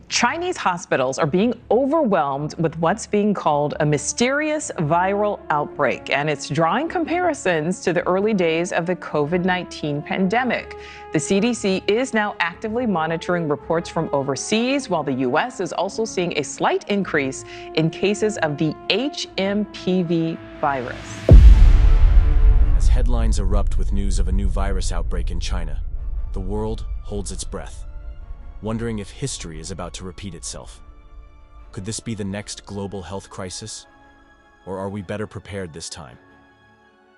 Chinese hospitals are being overwhelmed with what's being called a mysterious viral outbreak, and it's drawing comparisons to the early days of the COVID-19 pandemic. The CDC is now actively monitoring reports from overseas, while the U.S. is also seeing a slight increase in cases of the HMPV virus. As headlines erupt with news of a new virus outbreak in China, the world holds its breath, wondering if history is about to repeat itself. Could this be the next global health crisis? Or are we better prepared this time?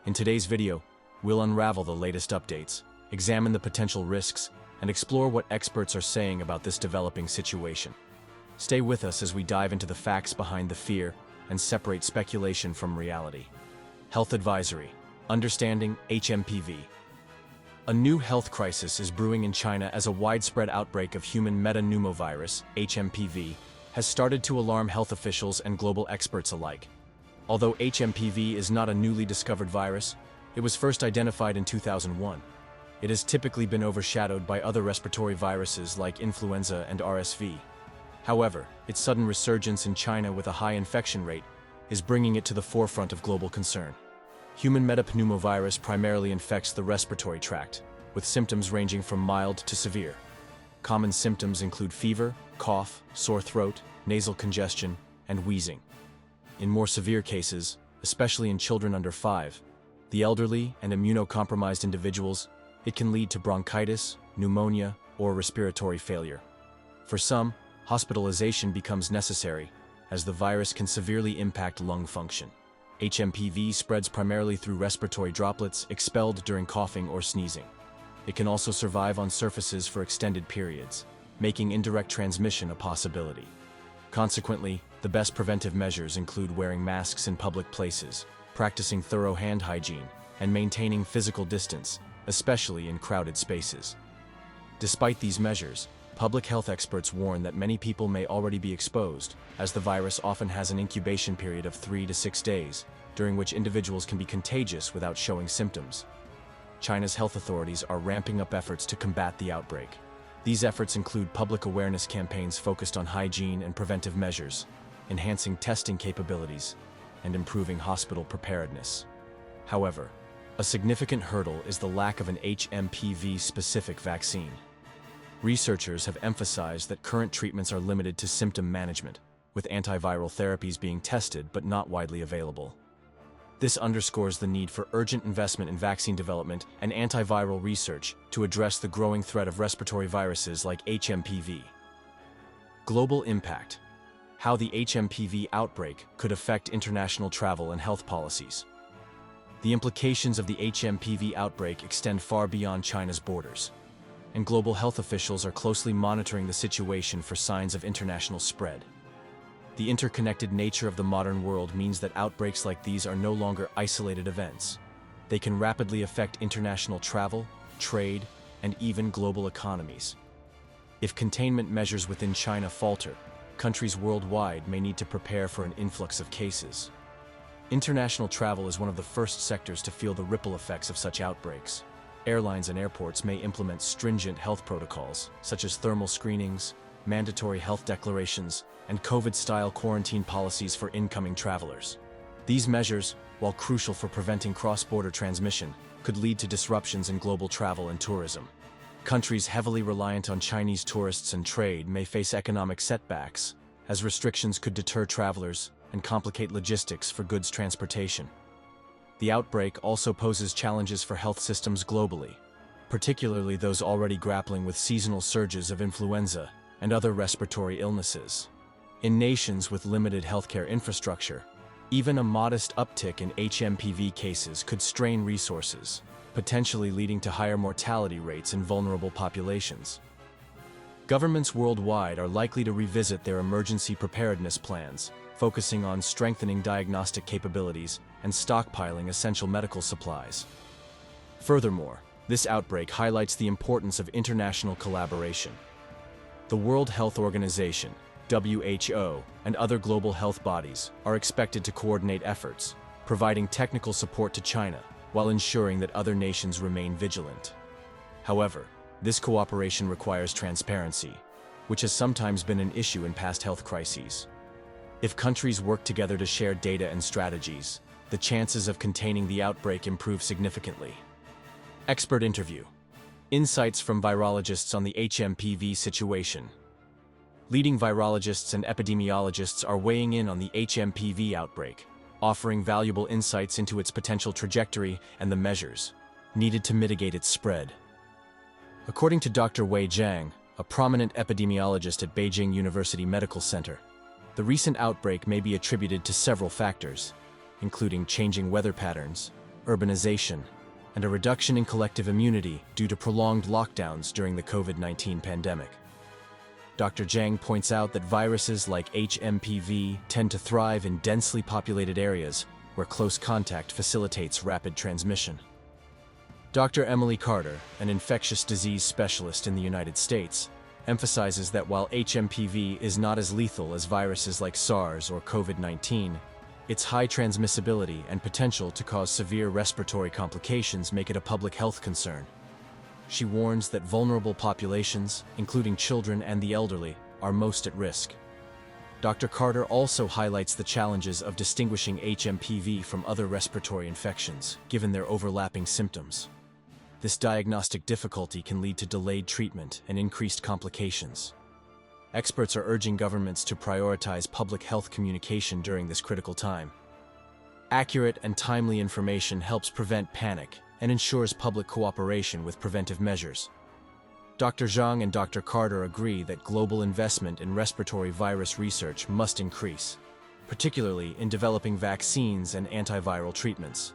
In today's video, we'll unravel the latest updates, examine the potential risks, and explore what experts are saying about this developing situation. Stay with us as we dive into the facts behind the fear and separate speculation from reality. Health Advisory: Understanding HMPV. A new health crisis is brewing in China as a widespread outbreak of human metapneumovirus, HMPV, has started to alarm health officials and global experts alike. Although HMPV is not a newly discovered virus, it was first identified in 2001. It has typically been overshadowed by other respiratory viruses like influenza and RSV. However, its sudden resurgence in China with a high infection rate is bringing it to the forefront of global concern. Human metapneumovirus primarily infects the respiratory tract, with symptoms ranging from mild to severe. Common symptoms include fever, cough, sore throat, nasal congestion, and wheezing. In more severe cases, especially in children under 5, the elderly and immunocompromised individuals, it can lead to bronchitis, pneumonia, or respiratory failure. For some, hospitalization becomes necessary, as the virus can severely impact lung function. HMPV spreads primarily through respiratory droplets expelled during coughing or sneezing. It can also survive on surfaces for extended periods, making indirect transmission a possibility. Consequently, the best preventive measures include wearing masks in public places, practicing thorough hand hygiene, and maintaining physical distance, especially in crowded spaces. Despite these measures, public health experts warn that many people may already be exposed, as the virus often has an incubation period of 3 to 6 days, during which individuals can be contagious without showing symptoms. China's health authorities are ramping up efforts to combat the outbreak. These efforts include public awareness campaigns focused on hygiene and preventive measures, enhancing testing capabilities, and improving hospital preparedness. However, a significant hurdle is the lack of an HMPV-specific vaccine. Researchers have emphasized that current treatments are limited to symptom management, with antiviral therapies being tested but not widely available. This underscores the need for urgent investment in vaccine development and antiviral research to address the growing threat of respiratory viruses like HMPV. Global impact: how the HMPV outbreak could affect international travel and health policies. The implications of the HMPV outbreak extend far beyond China's borders, and global health officials are closely monitoring the situation for signs of international spread. The interconnected nature of the modern world means that outbreaks like these are no longer isolated events. They can rapidly affect international travel, trade, and even global economies. If containment measures within China falter, countries worldwide may need to prepare for an influx of cases. International travel is one of the first sectors to feel the ripple effects of such outbreaks. Airlines and airports may implement stringent health protocols, such as thermal screenings, mandatory health declarations, and COVID-style quarantine policies for incoming travelers. These measures, while crucial for preventing cross-border transmission, could lead to disruptions in global travel and tourism. Countries heavily reliant on Chinese tourists and trade may face economic setbacks, as restrictions could deter travelers and complicate logistics for goods transportation. The outbreak also poses challenges for health systems globally, particularly those already grappling with seasonal surges of influenza and other respiratory illnesses. In nations with limited healthcare infrastructure, even a modest uptick in HMPV cases could strain resources, potentially leading to higher mortality rates in vulnerable populations. Governments worldwide are likely to revisit their emergency preparedness plans, focusing on strengthening diagnostic capabilities and stockpiling essential medical supplies. Furthermore, this outbreak highlights the importance of international collaboration. The World Health Organization, WHO, and other global health bodies are expected to coordinate efforts, providing technical support to China while ensuring that other nations remain vigilant. However, this cooperation requires transparency. which has sometimes been an issue in past health crises. If countries work together to share data and strategies, the chances of containing the outbreak improve significantly. Expert interview. Insights from virologists on the HMPV situation. Leading virologists and epidemiologists are weighing in on the HMPV outbreak, offering valuable insights into its potential trajectory and the measures needed to mitigate its spread. According to Dr. Wei Jiang, a prominent epidemiologist at Beijing University Medical Center, the recent outbreak may be attributed to several factors, including changing weather patterns, urbanization, and a reduction in collective immunity due to prolonged lockdowns during the COVID-19 pandemic. Dr. Jiang points out that viruses like HMPV tend to thrive in densely populated areas where close contact facilitates rapid transmission. Dr. Emily Carter, an infectious disease specialist in the United States, emphasizes that while HMPV is not as lethal as viruses like SARS or COVID-19, its high transmissibility and potential to cause severe respiratory complications make it a public health concern. She warns that vulnerable populations, including children and the elderly, are most at risk. Dr. Carter also highlights the challenges of distinguishing HMPV from other respiratory infections, given their overlapping symptoms. This diagnostic difficulty can lead to delayed treatment and increased complications. Experts are urging governments to prioritize public health communication during this critical time. Accurate and timely information helps prevent panic and ensures public cooperation with preventive measures. Dr. Zhang and Dr. Carter agree that global investment in respiratory virus research must increase, particularly in developing vaccines and antiviral treatments.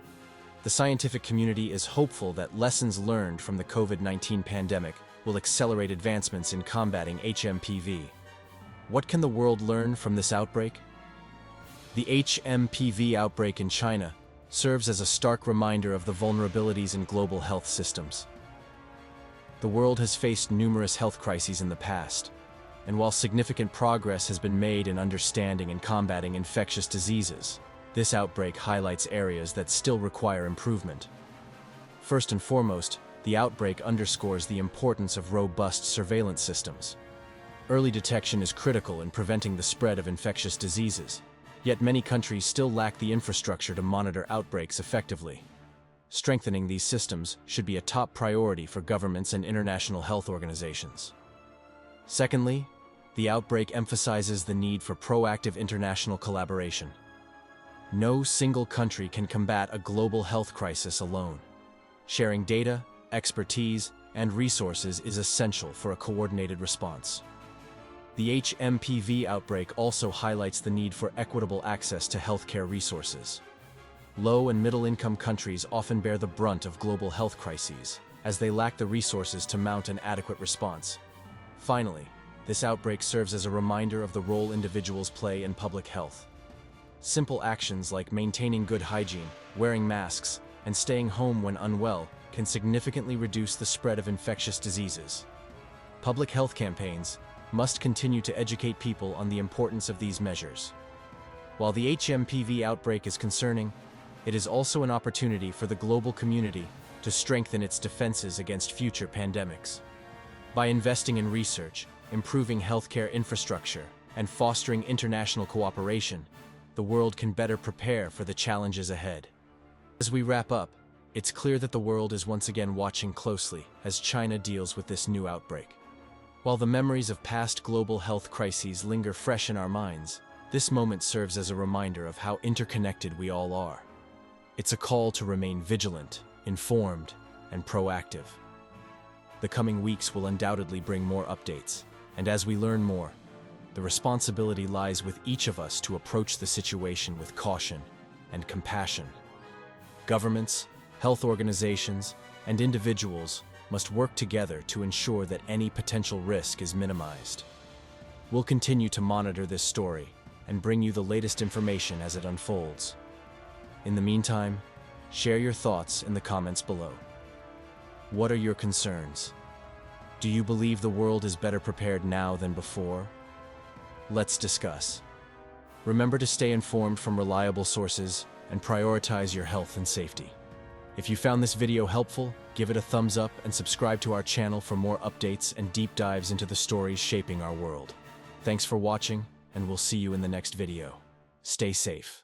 The scientific community is hopeful that lessons learned from the COVID-19 pandemic will accelerate advancements in combating HMPV. What can the world learn from this outbreak? The HMPV outbreak in China serves as a stark reminder of the vulnerabilities in global health systems. The world has faced numerous health crises in the past, and while significant progress has been made in understanding and combating infectious diseases, this outbreak highlights areas that still require improvement. First and foremost, the outbreak underscores the importance of robust surveillance systems. Early detection is critical in preventing the spread of infectious diseases, yet many countries still lack the infrastructure to monitor outbreaks effectively. Strengthening these systems should be a top priority for governments and international health organizations. Secondly, the outbreak emphasizes the need for proactive international collaboration. No single country can combat a global health crisis alone. Sharing data, expertise, and resources is essential for a coordinated response. The HMPV outbreak also highlights the need for equitable access to healthcare resources. Low- and middle-income countries often bear the brunt of global health crises, as they lack the resources to mount an adequate response. Finally, this outbreak serves as a reminder of the role individuals play in public health. Simple actions like maintaining good hygiene, wearing masks, and staying home when unwell can significantly reduce the spread of infectious diseases. Public health campaigns must continue to educate people on the importance of these measures. While the HMPV outbreak is concerning, it is also an opportunity for the global community to strengthen its defenses against future pandemics. By investing in research, improving healthcare infrastructure, and fostering international cooperation, the world can better prepare for the challenges ahead. As we wrap up, it's clear that the world is once again watching closely as China deals with this new outbreak. While the memories of past global health crises linger fresh in our minds, this moment serves as a reminder of how interconnected we all are. It's a call to remain vigilant, informed, and proactive. The coming weeks will undoubtedly bring more updates, and as we learn more, the responsibility lies with each of us to approach the situation with caution and compassion. Governments, health organizations, and individuals must work together to ensure that any potential risk is minimized. We'll continue to monitor this story and bring you the latest information as it unfolds. In the meantime, share your thoughts in the comments below. What are your concerns? Do you believe the world is better prepared now than before? Let's discuss. Remember to stay informed from reliable sources and prioritize your health and safety. If you found this video helpful, give it a thumbs up and subscribe to our channel for more updates and deep dives into the stories shaping our world. Thanks for watching, and we'll see you in the next video. Stay safe.